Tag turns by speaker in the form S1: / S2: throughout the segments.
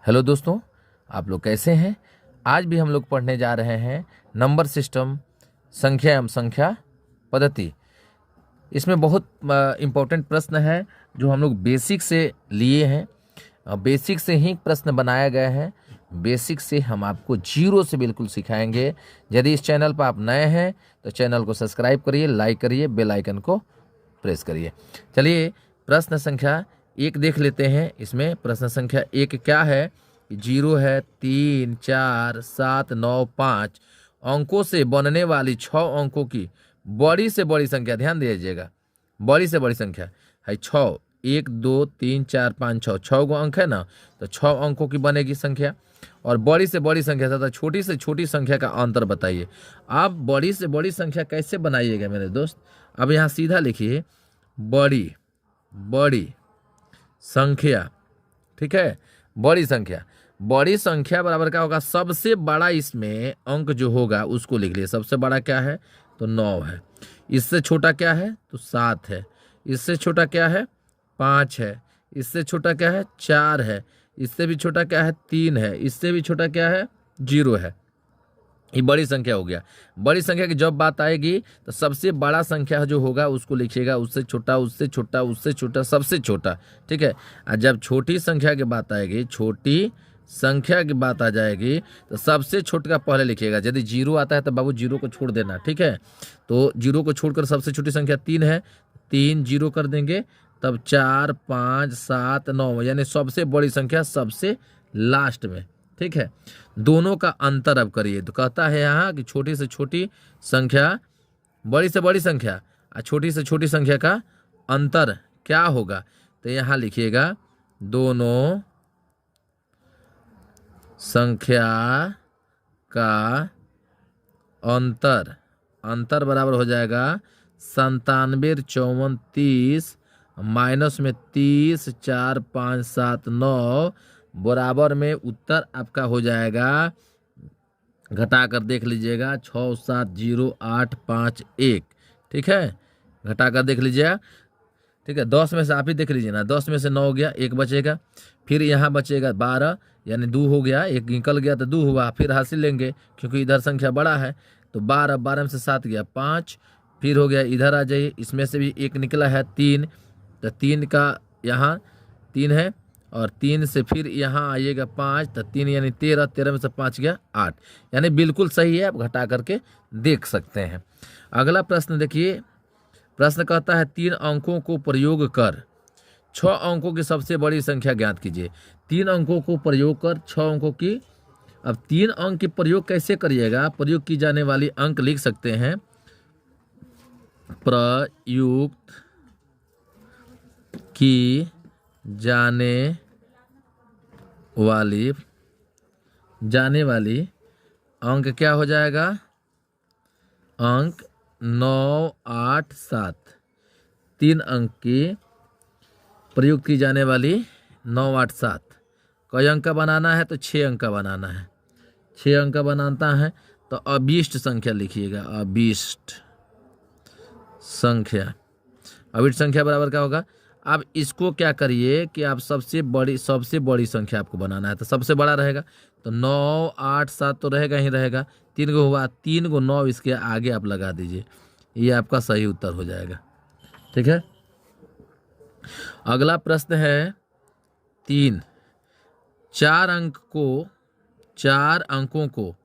S1: Hello दोस्तों, आप लोग कैसे हैं। आज भी हम लोग पढ़ने जा रहे हैं नंबर सिस्टम, संख्या एवं संख्या पद्धति। इसमें बहुत इम्पोर्टेंट प्रश्न है जो हम लोग बेसिक से लिए हैं। बेसिक से ही प्रश्न बनाया गया है। बेसिक से हम आपको जीरो से बिल्कुल सिखाएंगे। यदि इस चैनल पर आप नए हैं तो चैनल को सब्सक्राइब करिए, लाइक करिए, बेल आइकन को प्रेस करिए। चलिए प्रश्न संख्या 1 देख लेते हैं। इसमें प्रश्न संख्या 1 क्या है? 0 है, 3, 4, 7, 9, 5 अंकों से बनने वाली 6 अंकों की बड़ी से बड़ी संख्या। ध्यान दीजिएगा, बड़ी से बड़ी संख्या है 6। 1, 2, 3, 4, 5, 6 गो अंक है ना, तो 6 अंकों की बनेगी संख्या। और बड़ी से बड़ी संख्या तथा छोटी से छोटी संख्या का अंतर बताइए। आप बड़ी से बड़ी संख्या कैसे बनाइएगा मेरे दोस्त? अब यहाँ सीधा लिखिए बड़ी बड़ी संख्या। ठीक है, बड़ी संख्या। बड़ी संख्या बराबर क्या होगा? सबसे बड़ा इसमें अंक जो होगा उसको लिख लिए। सबसे बड़ा क्या है? तो 9 है। इससे छोटा क्या है? तो 7 है। इससे छोटा क्या है? 5 है। इससे छोटा क्या है? 4 है। इससे भी छोटा क्या है? 3 है। इससे भी छोटा क्या है? 0 है। ये बड़ी संख्या हो गया। बड़ी संख्या की जब बात आएगी तो सबसे बड़ा संख्या जो होगा उसको लिखिएगा, उससे छोटा, उससे छोटा, उससे छोटा, सबसे छोटा। ठीक है। और जब छोटी संख्या की बात आएगी, छोटी संख्या की बात आ जाएगी तो सबसे छोटा पहले लिखिएगा। यदि 0 आता है तो बाबू 0 को छोड़ देना। ठीक है, तो 0 को छोड़कर सबसे छोटी संख्या 3 है, 3 0 कर देंगे, तब 4, 5, 7, 9 यानी सबसे बड़ी संख्या सबसे लास्ट में। ठीक है, दोनों का अंतर अब करिए। तो कहता है यहाँ कि छोटी से छोटी संख्या, बड़ी से बड़ी संख्या और छोटी से छोटी संख्या का अंतर क्या होगा? तो यहाँ लिखिएगा दोनों संख्या का अंतर। अंतर बराबर हो जाएगा 97, 54, 30 माइनस में 30, 4, 5, 7, 9 बराबर में उत्तर आपका हो जाएगा, घटा कर देख लीजिएगा, 6, 7, 0, 8, 5, 1। ठीक है, घटा कर देख लीजिएगा। ठीक है, 10 में से आप ही देख लीजिए ना, 10 में से 9 हो गया, 1 बचेगा। फिर यहाँ बचेगा 12 यानी 2 हो गया, 1 निकल गया तो 2 हुआ। फिर हासिल लेंगे क्योंकि इधर संख्या बड़ा है, तो 12, 12 में से 7 गया 5। फिर हो गया, इधर आ जाइए, इसमें से भी 1 निकला है 3, तो 3 का यहाँ 3 है, और 3 से फिर यहाँ आइएगा 5, तो 3 यानी 13, 13 में से 5 गया 8, यानी बिल्कुल सही है। आप घटा करके देख सकते हैं। अगला प्रश्न देखिए। प्रश्न कहता है 3 अंकों को प्रयोग कर 6 अंकों की सबसे बड़ी संख्या ज्ञात कीजिए। 3 अंकों को प्रयोग कर 6 अंकों की। अब 3 अंक के प्रयोग कैसे करिएगा? प्रयोग की जाने वाली अंक लिख सकते हैं, प्रयुक्त की जाने वाली अंक क्या हो जाएगा? अंक 9, 8, 7। 3 अंक की प्रयुक्त की जाने वाली 9, 8, 7 कई अंक का बनाना है? तो 6 अंक का बनाना है। 6 अंक का बनाता है तो अभीष्ट संख्या लिखिएगा। अभीष्ट संख्या। अभीष्ट संख्या बराबर क्या होगा? अब इसको क्या करिए कि आप सबसे बड़ी संख्या आपको बनाना है, तो सबसे बड़ा रहेगा तो 9, 8, 7 तो रहेगा ही रहेगा। 3 गो हुआ, 3 गो 9 इसके आगे आप लगा दीजिए, ये आपका सही उत्तर हो जाएगा। ठीक है, अगला प्रश्न है 3। 4 अंकों को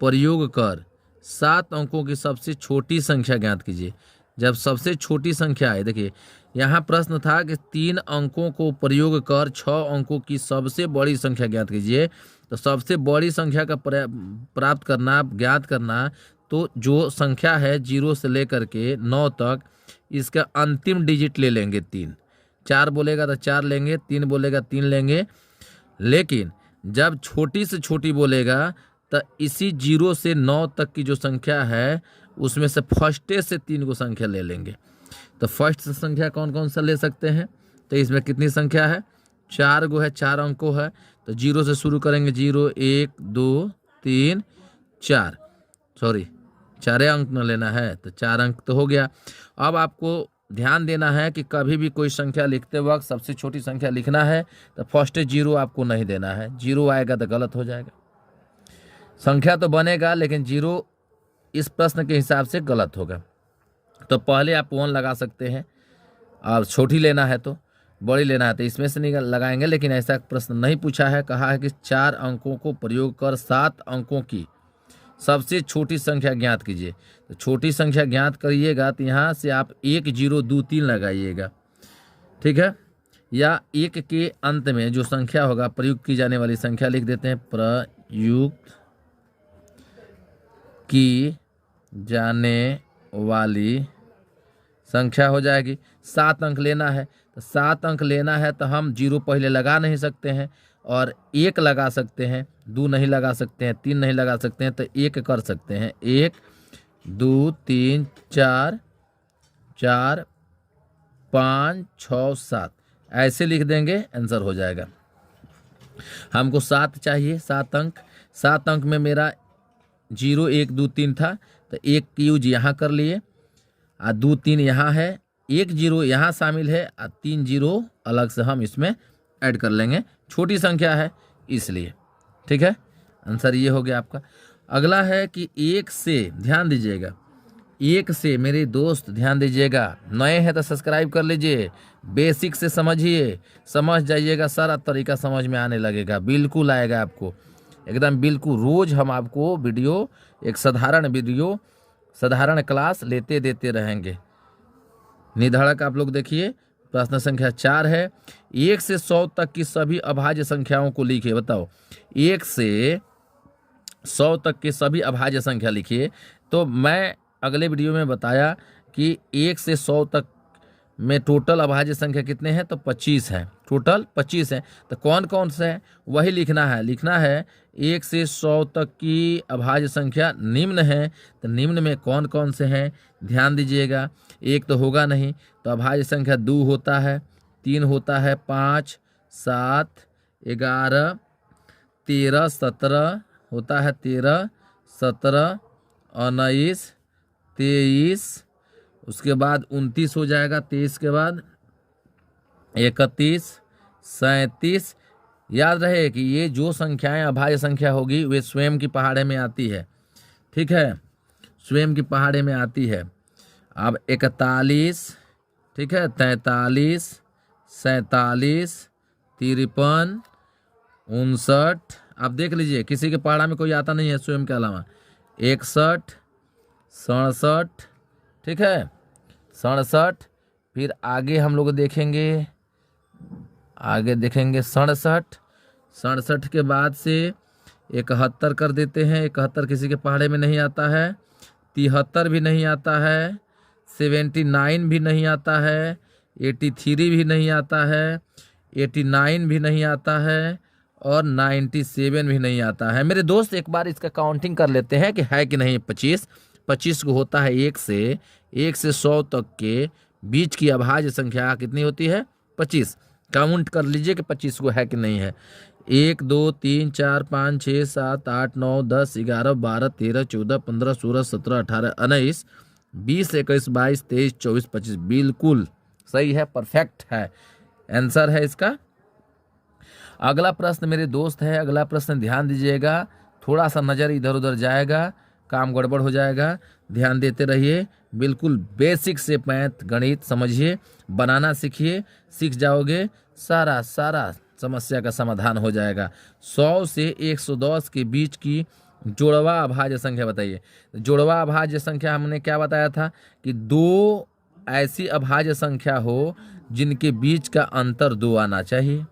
S1: प्रयोग कर 7 अंकों की सबसे छोटी संख्या ज्ञात कीजिए। जब सबसे छोटी संख्या है, देखिए यहाँ प्रश्न था कि 3 अंकों को प्रयोग कर 6 अंकों की सबसे बड़ी संख्या ज्ञात कीजिए। तो सबसे बड़ी संख्या का प्राप्त करना, ज्ञात करना, तो जो संख्या है 0 से लेकर के 9 तक, इसका अंतिम डिजिट ले लेंगे 3। 4 बोलेगा तो 4 लेंगे, 3 बोलेगा 3 लेंगे। लेकिन जब छोटी से छोटी बोलेगा तो इसी 0 से 9 तक की जो संख्या है उसमें से फर्स्टे से 3 को संख्या ले लेंगे। तो फर्स्ट संख्या कौन कौन सा ले सकते हैं? तो इसमें कितनी संख्या है? 4 गो है, 4 अंकों है, तो 0 से शुरू करेंगे। 0, 1, 2, 3, 4 अंक न लेना है, तो 4 अंक तो हो गया। अब आपको ध्यान देना है कि कभी भी कोई संख्या लिखते वक्त सबसे छोटी संख्या लिखना है तो फर्स्ट 0 आपको नहीं देना है। 0 आएगा तो गलत हो जाएगा। संख्या तो बनेगा लेकिन 0 इस प्रश्न के हिसाब से गलत होगा। तो पहले आप 1 लगा सकते हैं, और छोटी लेना है तो, बड़ी लेना है तो इसमें से नहीं लगाएंगे। लेकिन ऐसा प्रश्न नहीं पूछा है। कहा है कि 4 अंकों को प्रयोग कर 7 अंकों की सबसे छोटी संख्या ज्ञात कीजिए। तो छोटी संख्या ज्ञात करिएगा तो यहाँ से आप 1 0 2 3 लगाइएगा, ठीक है। या 1 के अंत में जो संख्या होगा, प्रयुक्त की जाने वाली संख्या लिख देते हैं। प्रयुक्त की जाने वाली संख्या हो जाएगी। 7 अंक लेना है तो 7 अंक लेना है तो हम 0 पहले लगा नहीं सकते हैं, और 1 लगा सकते हैं, 2 नहीं लगा सकते हैं, 3 नहीं लगा सकते हैं, तो 1 कर सकते हैं। 1 2 3 4 4 5 6 7 ऐसे लिख देंगे, आंसर हो जाएगा। हमको 7 चाहिए, 7 अंक। 7 अंक में मेरा 0 1 2 3 था तो 1 की यूज यहाँ कर लिए, और 2 3 यहाँ है, 1 0 यहाँ शामिल है, और 3 0 अलग से हम इसमें ऐड कर लेंगे। छोटी संख्या है इसलिए, ठीक है। आंसर ये हो गया आपका। अगला है कि 1 से, ध्यान दीजिएगा, 1 से मेरे दोस्त ध्यान दीजिएगा, नए हैं तो सब्सक्राइब कर लीजिए, बेसिक से समझिए, समझ जाइएगा, सारा तरीका समझ में आने लगेगा, बिल्कुल आएगा आपको एकदम बिल्कुल। रोज हम आपको वीडियो, एक साधारण वीडियो, साधारण क्लास लेते देते रहेंगे। निधड़क आप लोग देखिए, प्रश्न संख्या 4 है। 1 से 100 तक की सभी अभाज्य संख्याओं को लिखिए। बताओ, 1 से 100 तक की सभी अभाज्य संख्या लिखिए। तो मैं अगले वीडियो में बताया कि 1 से 100 तक में टोटल अभाज्य संख्या कितने हैं, तो 25 हैं, टोटल 25 हैं। तो कौन कौन से हैं वही लिखना है। 1 से 100 तक की अभाज्य संख्या निम्न है, तो निम्न में कौन कौन से हैं ध्यान दीजिएगा। 1 तो होगा नहीं, तो अभाज्य संख्या 2 होता है, 3 होता है, 5 7 11 13 17 होता है, 13 17 19 23, उसके बाद 29 हो जाएगा, 23 के बाद 31 37। याद रहे कि ये जो संख्याएं अभाज्य संख्या होगी वे स्वयं की पहाड़े में आती है, ठीक है, स्वयं की पहाड़े में आती है। अब 41, ठीक है, 43 47 53 59। आप देख लीजिए, किसी के पहाड़ा में कोई आता नहीं है स्वयं के अलावा। 61 67, ठीक है, 67। फिर आगे हम लोग देखेंगे, आगे देखेंगे 67 के बाद से 71 कर देते हैं। 71 किसी के पहाड़े में नहीं आता है। 73 भी नहीं आता है, 79 भी नहीं आता है, 83 भी नहीं आता है, 89 भी नहीं आता है, और 97 भी नहीं आता है। मेरे दोस्त एक बार इसका काउंटिंग कर लेते हैं कि है कि नहीं। 25 को होता है। 1 से 100 तक के बीच की अभाज्य संख्या कितनी होती है, 25। काउंट कर लीजिए कि 25 को है कि नहीं है। 1 2 3 4 5 6 7 8 9 10 11 12 13 14 15 16 17 18 19 20 21 22 23 24 25। बिल्कुल सही है, परफेक्ट है, आंसर है इसका। अगला प्रश्न मेरे दोस्त है, अगला प्रश्न ध्यान दीजिएगा, थोड़ा सा नज़र इधर उधर जाएगा, काम गड़बड़ हो जाएगा, ध्यान देते रहिए। बिल्कुल बेसिक से मैथ गणित समझिए, बनाना सीखिए, सीख जाओगे, सारा समस्या का समाधान हो जाएगा। 100 से 110 के बीच की जोड़वा अभाज्य संख्या बताइए। जोड़वा अभाज्य संख्या हमने क्या बताया था कि 2 ऐसी अभाज्य संख्या हो जिनके बीच का अंतर 2 आना चाहिए,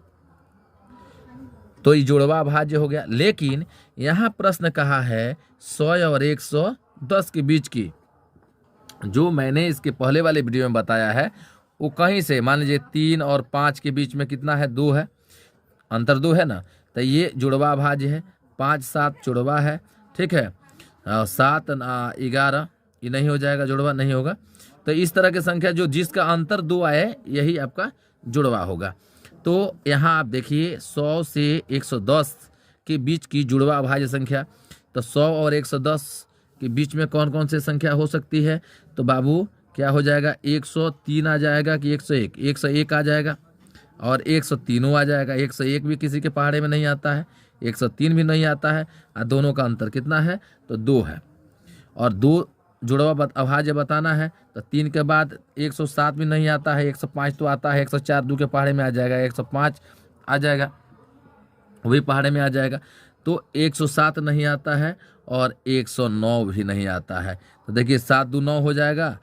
S1: तो ये जोड़वा अभाज्य हो गया। लेकिन यहाँ प्रश्न कहा है 100 और 110 के बीच की, जो मैंने इसके पहले वाले वीडियो में बताया है वो कहीं से, मान लीजिए 3 और 5 के बीच में कितना है, 2 है, अंतर 2 है ना, तो ये जुड़वा अभाज्य है। 5 7 जुड़वा है, ठीक है, 7 11 ये नहीं हो जाएगा, जुड़वा नहीं होगा। तो इस तरह की संख्या जो जिसका अंतर 2 आए यही आपका जुड़वा होगा। तो यहाँ आप देखिए 100 से 110 के बीच की जुड़वा अभाज्य संख्या, तो 100 और 110 के बीच में कौन कौन सी संख्या हो सकती है, तो बाबू क्या हो जाएगा, 103 आ जाएगा कि 101, 101 आ जाएगा और 103 आ जाएगा। 101 भी किसी के पहाड़े में नहीं आता है, 103 भी नहीं आता है, और दोनों का अंतर कितना है, तो 2 है। और 2 जुड़वा अभाज्य बताना है तो 3 के बाद 107 भी नहीं आता है, 105 तो आता है, 104 2 के पहाड़े में आ जाएगा, 105 आ जाएगा, वही पहाड़े में आ जाएगा। तो 107 नहीं आता है और 109 भी नहीं आता है। तो देखिए 7 2 9 हो जाएगा,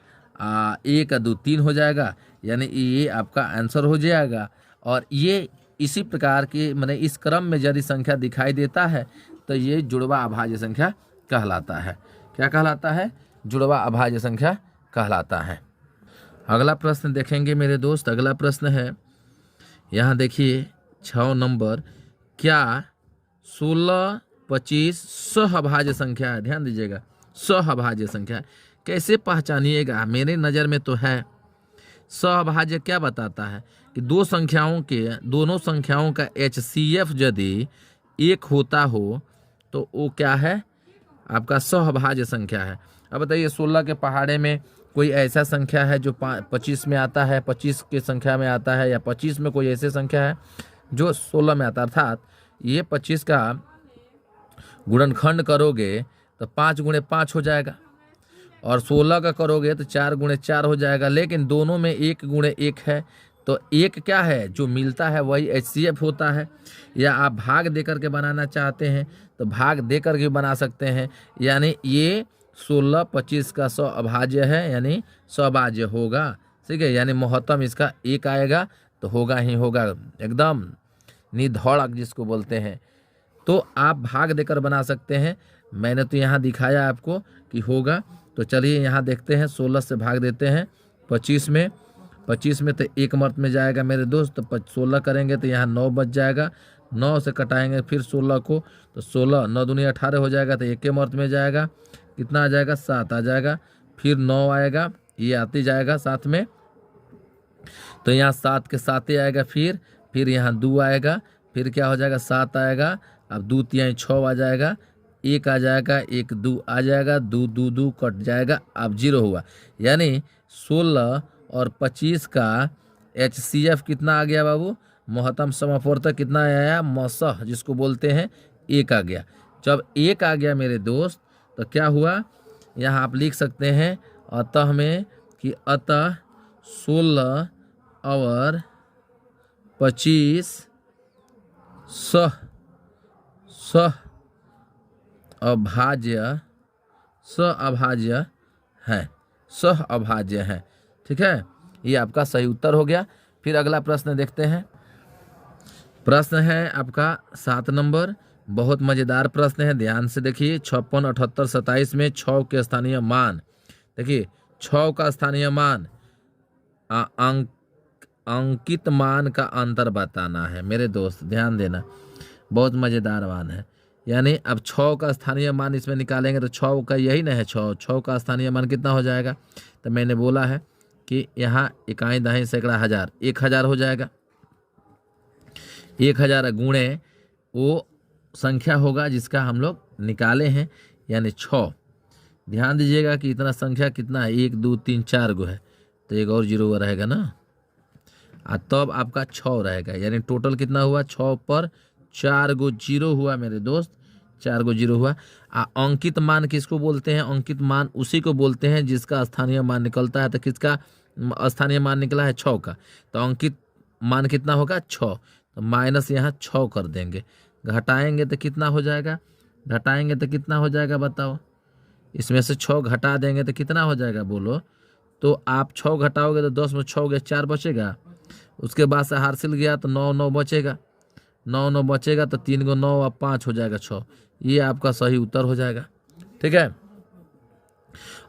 S1: 1 2 3 हो जाएगा, यानी ये आपका आंसर हो जाएगा। और ये इसी प्रकार के माने इस क्रम में यदि संख्या दिखाई देता है तो ये जुड़वा अभाज्य संख्या कहलाता है। क्या कहलाता है, जुड़वा अभाज्य संख्या कहलाता है। अगला प्रश्न देखेंगे मेरे दोस्त। अगला प्रश्न है, यहाँ देखिए 6 नंबर, क्या 16 25 सहअभाज्य संख्या है? ध्यान दीजिएगा, सहअभाज्य संख्या कैसे पहचानिएगा, मेरे नज़र में तो है। सहअभाज्य क्या बताता है कि दोनों संख्याओं का HCF यदि 1 होता हो तो वो क्या है, आपका सहअभाज्य संख्या है। अब बताइए 16 के पहाड़े में कोई ऐसा संख्या है जो 25 में आता है, 25 की संख्या में आता है, या 25 में कोई ऐसी संख्या है जो 16 में आता है। अर्थात ये 25 का गुणनखंड करोगे तो 5 गुणे 5 हो जाएगा, और 16 का करोगे तो 4 गुणे 4 हो जाएगा। लेकिन दोनों में 1 गुणे 1 है, तो 1 क्या है जो मिलता है वही HCF होता है। या आप भाग देकर के बनाना चाहते हैं तो भाग देकर के बना सकते हैं, यानी ये 16 25 का सहअभाज्य है, यानी सहअभाज्य होगा। ठीक है, यानी महत्तम इसका 1 आएगा तो होगा ही होगा, एकदम निधड़क जिसको बोलते हैं। तो आप भाग देकर बना सकते हैं, मैंने तो यहाँ दिखाया आपको कि होगा। तो चलिए यहाँ देखते हैं, 16 से भाग देते हैं 25 में, 25 में तो 1 मर्त में जाएगा मेरे दोस्त। तो 16 करेंगे तो यहाँ 9 बच जाएगा, 9 से कटाएंगे फिर 16 को, तो 16 9 दूनी 18 हो जाएगा, तो 1 मर्त में जाएगा, कितना आ जाएगा, 7 आ जाएगा, फिर 9 आएगा, ये आती जाएगा साथ में, तो यहाँ 7 के 7 ही आएगा, फिर यहाँ 2 आएगा, फिर क्या हो जाएगा, 7 आएगा, अब 2 3 6 आ जाएगा, 1 आ जाएगा, 1 2 आ जाएगा, 2 2 2 कट जाएगा, अब 0 हुआ। यानी 16 और 25 का HCF कितना आ गया बाबू, महत्तम समअपवर्तक कितना आया, मसह जिसको बोलते हैं, 1 आ गया। जब 1 आ गया मेरे दोस्त तो क्या हुआ, यहाँ आप लिख सकते हैं अतः में कि अतः 16 और 25 सहअभाज्य है। ठीक है, ये आपका सही उत्तर हो गया। फिर अगला प्रश्न देखते हैं। प्रश्न है आपका 7 नंबर, बहुत मज़ेदार प्रश्न है, ध्यान से देखिए। 56 78 27 में 6 के स्थानीय मान, देखिए 6 का स्थानीय मान अंकित मान का अंतर बताना है मेरे दोस्त, ध्यान देना, बहुत मज़ेदार मान है। यानी अब 6 का स्थानीय मान इसमें निकालेंगे तो 6 का यही ना है, 6 का स्थानीय मान कितना हो जाएगा, तो मैंने बोला है कि यहाँ इकाई दहाई सैकड़ा हज़ार, 1000 हो जाएगा। 1000 गुणे वो संख्या होगा जिसका हम लोग निकाले हैं, यानी 6। ध्यान दीजिएगा कि इतना संख्या कितना है, 1 2 3 4 गो है, तो एक और 0 रहेगा ना, तब आपका 6 रहेगा। यानी टोटल कितना हुआ, 6 पर 4 गो 0 हुआ मेरे दोस्त, 4 गो 0 हुआ। अंकित मान किसको बोलते हैं, अंकित मान उसी को बोलते हैं जिसका स्थानीय मान निकलता है। तो किसका स्थानीय मान निकला है, 6 का, तो अंकित मान कितना होगा, 6, तो माइनस यहाँ 6 कर देंगे, घटाएंगे तो कितना हो जाएगा, बताओ, इसमें से 6 घटा देंगे तो कितना हो जाएगा बोलो, तो आप 6 घटाओगे तो 10 में 6 गए 4 बचेगा, उसके बाद से हासिल गया तो 9 9 बचेगा, 9 9 बचेगा तो 3 को 9 और 5 हो जाएगा 6, ये आपका सही उत्तर हो जाएगा। ठीक है,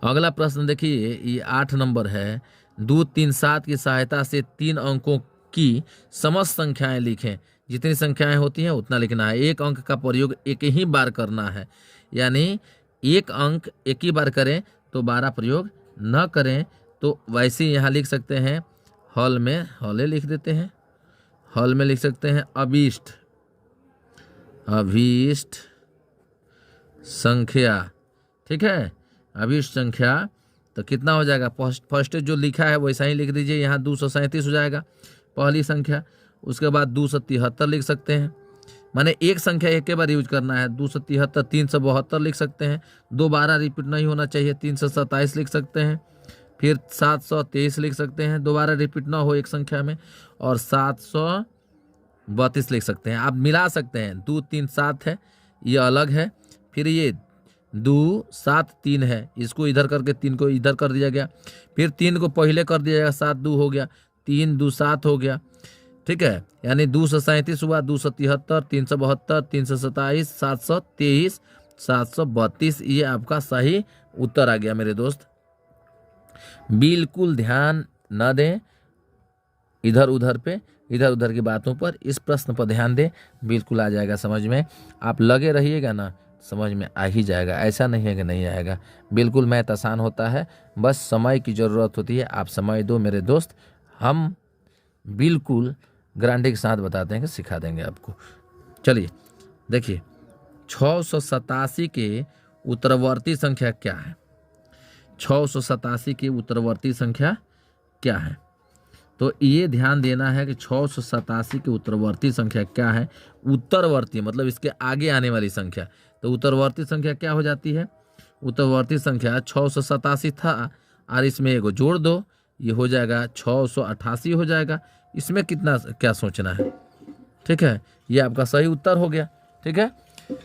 S1: अगला प्रश्न देखिए, ये 8 नंबर है। 2 3 7 की सहायता से 3 अंकों की समस्त संख्याएं लिखें। जितनी संख्याएं होती हैं उतना लिखना है। एक अंक का प्रयोग एक ही बार करना है, यानी एक अंक एक ही बार करें तो 12 प्रयोग न करें। तो वैसे ही यहाँ लिख सकते हैं, हॉल में, हॉले लिख देते हैं, हॉल में लिख सकते हैं अभीष्ट संख्या। ठीक है, अभीष्ट संख्या तो कितना हो जाएगा, फर्स्ट जो लिखा है वैसा ही लिख दीजिए, यहाँ 237 हो जाएगा पहली संख्या। उसके बाद 273 लिख सकते हैं, माने एक संख्या एक के बार यूज करना है। 273, 372 लिख सकते हैं, दोबारा रिपीट नहीं होना चाहिए। 327 लिख सकते हैं, फिर 723 लिख सकते हैं, दोबारा रिपीट ना हो एक संख्या में, और 732 लिख सकते हैं। आप मिला सकते हैं, 2 3 7 है, ये अलग है, फिर ये 2 7 3 है, इसको इधर करके 3 को इधर कर दिया गया, फिर 3 को पहले कर दिया गया, 7 2 हो गया, 3 2 7 हो गया, ठीक है। यानी 237 हुआ, 273, 372, 327, 723, 732, ये आपका सही उत्तर आ गया मेरे दोस्त। बिल्कुल ध्यान न दें इधर उधर पे, इधर उधर की बातों पर, इस प्रश्न पर ध्यान दें, बिल्कुल आ जाएगा समझ में। आप लगे रहिएगा ना, समझ में आ ही जाएगा, ऐसा नहीं है कि नहीं आएगा। बिल्कुल मैथ आसान होता है, बस समय की ज़रूरत होती है। आप समय दो मेरे दोस्त, हम बिल्कुल गारंटी के साथ बताते हैं कि सिखा देंगे आपको। चलिए देखिए, 687 के उत्तरवर्ती संख्या क्या है? 687 की उत्तरवर्ती संख्या क्या है? तो ये ध्यान देना है कि 687 की उत्तरवर्ती संख्या क्या है। उत्तरवर्ती मतलब इसके आगे आने वाली संख्या। तो उत्तरवर्ती संख्या क्या हो जाती है? उत्तरवर्ती संख्या 687 था और इसमें एगो जोड़ दो, ये हो जाएगा 688 हो जाएगा। इसमें कितना क्या सोचना है, ठीक है। ये आपका सही उत्तर हो गया, ठीक है।